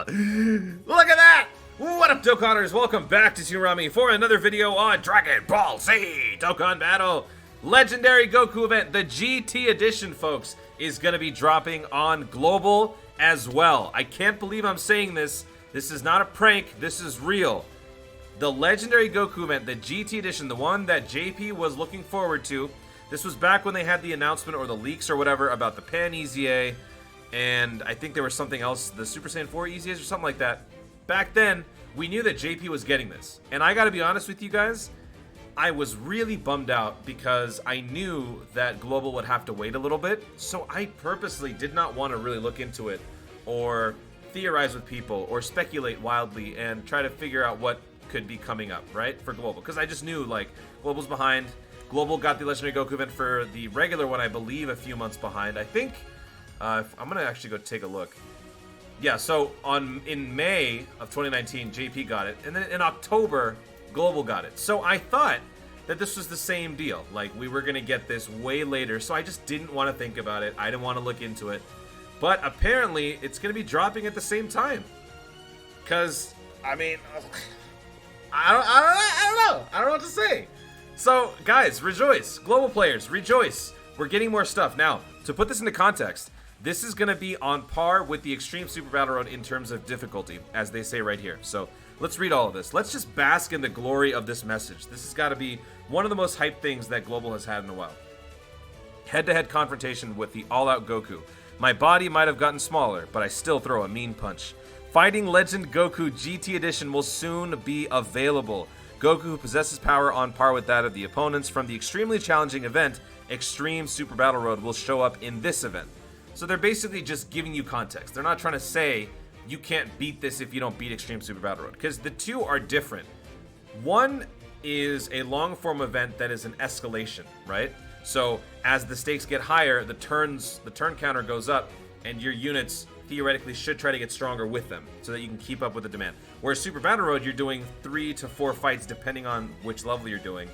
Look at that! What up, Dokkaners? Welcome back to Tsunami for another video on Dragon Ball Z Dokkan Battle Legendary Goku event. The GT edition, folks, is going to be dropping on Global as well. I can't believe I'm saying this. This is not a prank. This is real. The Legendary Goku event, the GT edition, the one that JP was looking forward to. This was back when they had the announcement or the leaks or whatever about the Pan EZA. And I think there was something else, the Super Saiyan 4 EZAs or something like that. Back then, we knew that JP was getting this. And I gotta be honest with you guys, I was really bummed out because I knew that Global would have to wait a little bit. So I purposely did not want to really look into it or theorize with people or speculate wildly and try to figure out what could be coming up, right, for Global. Because I just knew, like, Global's behind. Global got the Legendary Goku event for the regular one, I believe, a few months behind. I think, I'm going to actually go take a look. Yeah, so in May of 2019, JP got it. And then in October, Global got it. So I thought that this was the same deal. Like, we were going to get this way later. So I just didn't want to think about it. I didn't want to look into it. But apparently, it's going to be dropping at the same time. Because, I mean, I don't know. I don't know what to say. So, guys, rejoice. Global players, rejoice. We're getting more stuff. Now, to put this into context, this is going to be on par with the Extreme Super Battle Road in terms of difficulty, as they say right here. So, let's read all of this. Let's just bask in the glory of this message. This has got to be one of the most hyped things that Global has had in a while. Head-to-head confrontation with the all-out Goku. My body might have gotten smaller, but I still throw a mean punch. Fighting Legend Goku GT Edition will soon be available. Goku, who possesses power on par with that of the opponents from the extremely challenging event, Extreme Super Battle Road, will show up in this event. So they're basically just giving you context. They're not trying to say you can't beat this if you don't beat Extreme Super Battle Road, because the two are different. One is a long-form event that is an escalation, right? So as the stakes get higher, the turn counter goes up, and your units theoretically should try to get stronger with them so that you can keep up with the demand. Whereas Super Battle Road, you're doing 3 to 4 fights depending on which level you're doing,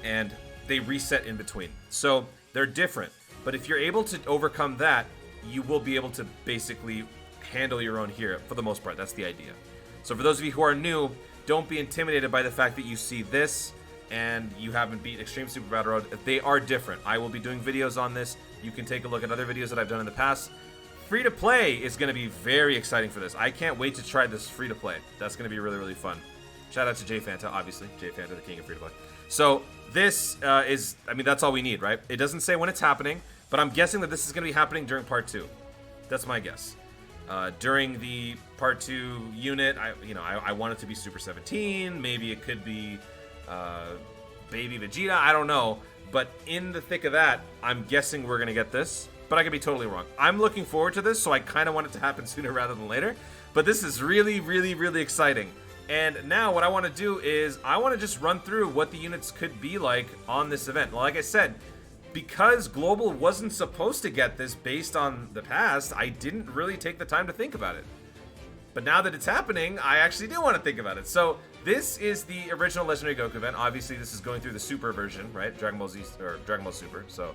and they reset in between. So they're different. But if you're able to overcome that, you will be able to basically handle your own here for the most part. That's the idea. So for those of you who are new, don't be intimidated by the fact that you see this and you haven't beat Extreme Super Battle Road. They are different. I will be doing videos on this. You can take a look at other videos that I've done in the past. Free to play is going to be very exciting for this. I can't wait to try this free to play. That's going to be really, really fun. Shout out to Jay Fanta, obviously. Jay Fanta, the king of free to play. So this is, I mean, that's all we need, right? It doesn't say when it's happening, but I'm guessing that this is going to be happening during part 2. That's my guess. During the part 2 unit, I want it to be Super 17. Maybe it could be Baby Vegeta. I don't know. But in the thick of that, I'm guessing we're going to get this. But I could be totally wrong. I'm looking forward to this, so I kind of want it to happen sooner rather than later. But this is really, really, really exciting. And now what I want to do is I want to just run through what the units could be like on this event. Like I said, because Global wasn't supposed to get this based on the past, I didn't really take the time to think about it. But now that it's happening, I actually do want to think about it. So this is the original Legendary Goku event. Obviously, this is going through the Super version, right? Dragon Ball Z, or Dragon Ball Super. So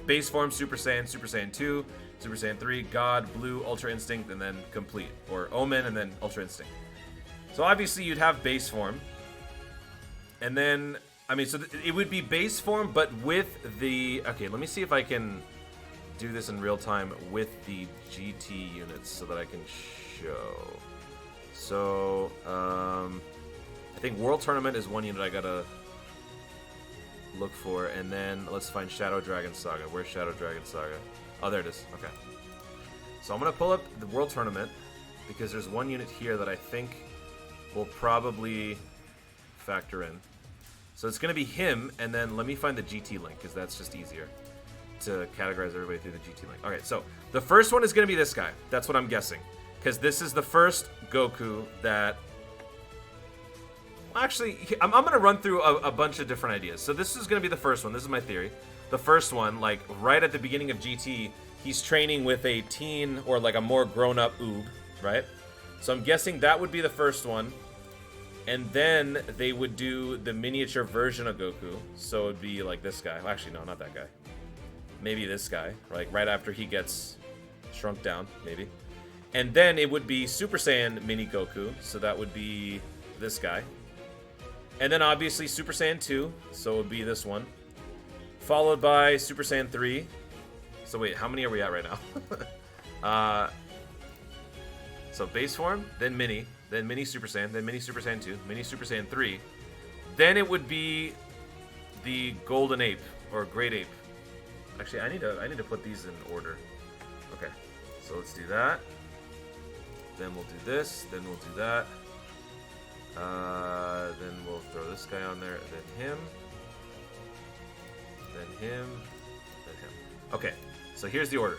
base form, Super Saiyan 2, Super Saiyan 3, God, Blue, Ultra Instinct, and then Complete. Or Omen, and then Ultra Instinct. So obviously, you'd have base form. And then, I mean, so it would be base form, but with the... Okay, let me see if I can do this in real time with the GT units so that I can show. So, I think World Tournament is one unit I gotta look for, and then let's find Shadow Dragon Saga. Where's Shadow Dragon Saga? Oh, there it is. Okay. So I'm gonna pull up the World Tournament because there's one unit here that I think will probably factor in. So it's gonna be him, and then let me find the GT link because that's just easier to categorize everybody through the GT link. Okay, so the first one is gonna be this guy. That's what I'm guessing, because this is the first Goku that... Actually, I'm going to run through a bunch of different ideas. So this is going to be the first one. This is my theory. The first one, like, right at the beginning of GT, he's training with a teen or, like, a more grown-up Oob, right? So I'm guessing that would be the first one. And then they would do the miniature version of Goku. So it would be, like, this guy. Well, actually, no, not that guy. Maybe this guy, like, right after he gets shrunk down, maybe. And then it would be Super Saiyan Mini Goku, so that would be this guy. And then obviously Super Saiyan 2, so it would be this one. Followed by Super Saiyan 3. So wait, how many are we at right now? So base form, then Mini Super Saiyan, then Mini Super Saiyan 2, Mini Super Saiyan 3. Then it would be the Golden Ape, or Great Ape. Actually, I need to put these in order. Okay, so let's do that. Then we'll do this, then we'll do that. Then we'll throw this guy on there, then him. Then him, then him. Okay, so here's the order.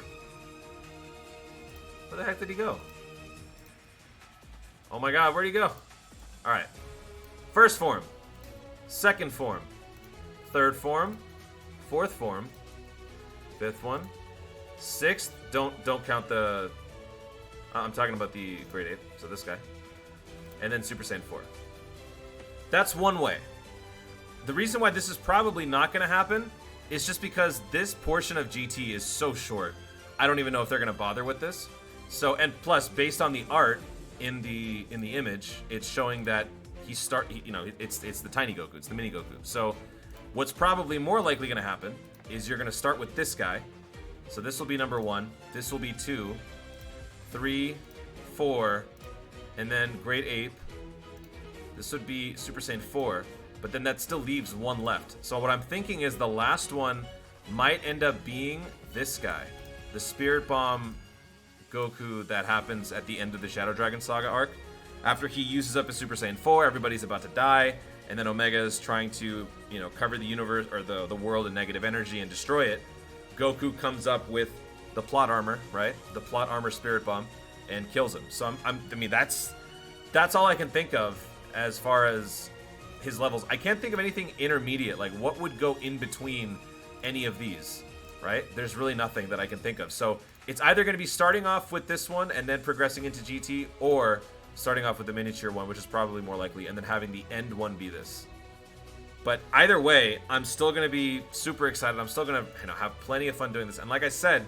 Where the heck did he go? Oh my god, where'd he go? Alright. First form. Second form. Third form. Fourth form. Fifth one. Sixth. Don't count the... I'm talking about the Great Ape, so this guy. And then Super Saiyan 4. That's one way. The reason why this is probably not going to happen is just because this portion of GT is so short. I don't even know if they're going to bother with this. So, and plus, based on the art in the image, it's showing that it's the tiny Goku, it's the mini Goku. So, what's probably more likely going to happen is you're going to start with this guy. So this will be number 1. This will be 2, 3, 4, and then Great Ape. This would be Super Saiyan 4, but then that still leaves one left. So what I'm thinking is the last one might end up being this guy, the Spirit Bomb Goku that happens at the end of the Shadow Dragon Saga arc. After he uses up his Super Saiyan 4, everybody's about to die, and then Omega is trying to, cover the universe or the world in negative energy and destroy it. Goku comes up with the plot armor, right? The plot armor Spirit Bomb, and kills him. So I mean, that's all I can think of as far as his levels. I can't think of anything intermediate. Like, what would go in between any of these, right? There's really nothing that I can think of. So it's either going to be starting off with this one and then progressing into GT, or starting off with the miniature one, which is probably more likely, and then having the end one be this. But either way, I'm still going to be super excited. I'm still going to have plenty of fun doing this. And like I said,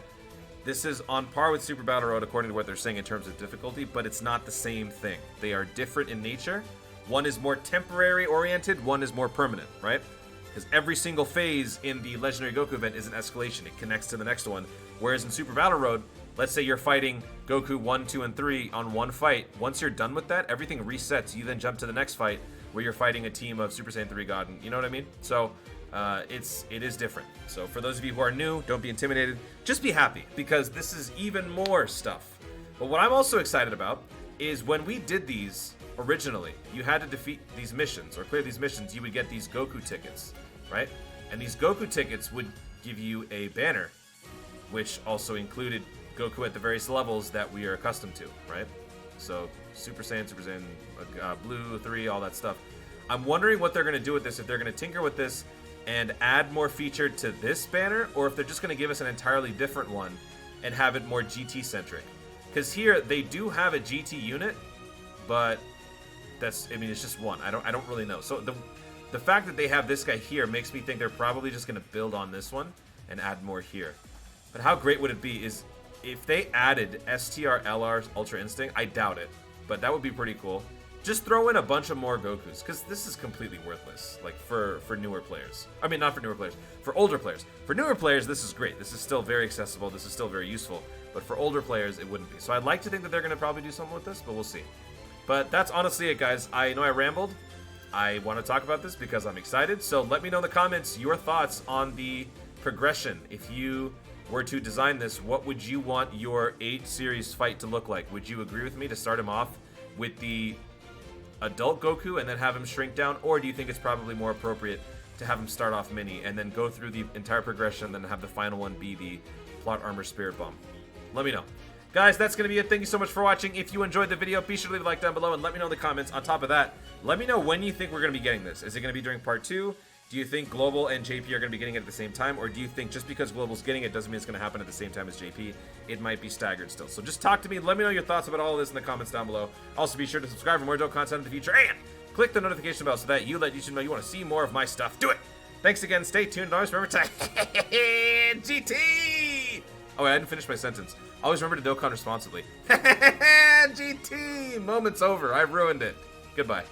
this is on par with Super Battle Road according to what they're saying in terms of difficulty, but it's not the same thing. They are different in nature. One is more temporary oriented, one is more permanent, right? Because every single phase in the Legendary Goku event is an escalation. It connects to the next one. Whereas in Super Battle Road, let's say you're fighting Goku 1, 2, and 3 on one fight. Once you're done with that, everything resets. You then jump to the next fight where you're fighting a team of Super Saiyan 3 God. You know what I mean? So it is different. So for those of you who are new, don't be intimidated. Just be happy, because this is even more stuff. But what I'm also excited about is when we did these originally, you had to defeat these missions or clear these missions. You would get these Goku tickets, right? And these Goku tickets would give you a banner, which also included Goku at the various levels that we are accustomed to, right? So Super Saiyan, Blue 3, all that stuff. I'm wondering what they're going to do with this, if they're going to tinker with this and add more feature to this banner, or if they're just going to give us an entirely different one and have it more GT-centric. Because here, they do have a GT unit, but it's just one. I don't really know. So the fact that they have this guy here makes me think they're probably just going to build on this one and add more here. But how great would it be is if they added STR-LR's Ultra Instinct? I doubt it, but that would be pretty cool. Just throw in a bunch of more Gokus, because this is completely worthless, like, for newer players. I mean, not for newer players, for older players. For newer players, this is great. This is still very accessible. This is still very useful. But for older players, it wouldn't be. So I'd like to think that they're going to probably do something with this, but we'll see. But that's honestly it, guys. I know I rambled. I want to talk about this because I'm excited. So let me know in the comments your thoughts on the progression. If you were to design this, what would you want your 8 series fight to look like? Would you agree with me to start him off with the adult Goku and then have him shrink down? Or do you think it's probably more appropriate to have him start off mini and then go through the entire progression and then have the final one be the plot armor Spirit Bomb? Let me know. Guys, that's going to be it. Thank you so much for watching. If you enjoyed the video, be sure to leave a like down below and let me know in the comments. On top of that, let me know when you think we're going to be getting this. Is it going to be during part 2? Do you think Global and JP are going to be getting it at the same time? Or do you think just because Global's getting it doesn't mean it's going to happen at the same time as JP? It might be staggered still. So just talk to me. Let me know your thoughts about all of this in the comments down below. Also, be sure to subscribe for more dope content in the future. And click the notification bell so that you let YouTube know you want to see more of my stuff. Do it! Thanks again. Stay tuned. Always remember to GT! Oh, wait, I didn't finish my sentence. Always remember to Dokkan responsibly. GT! Moment's over. I've ruined it. Goodbye.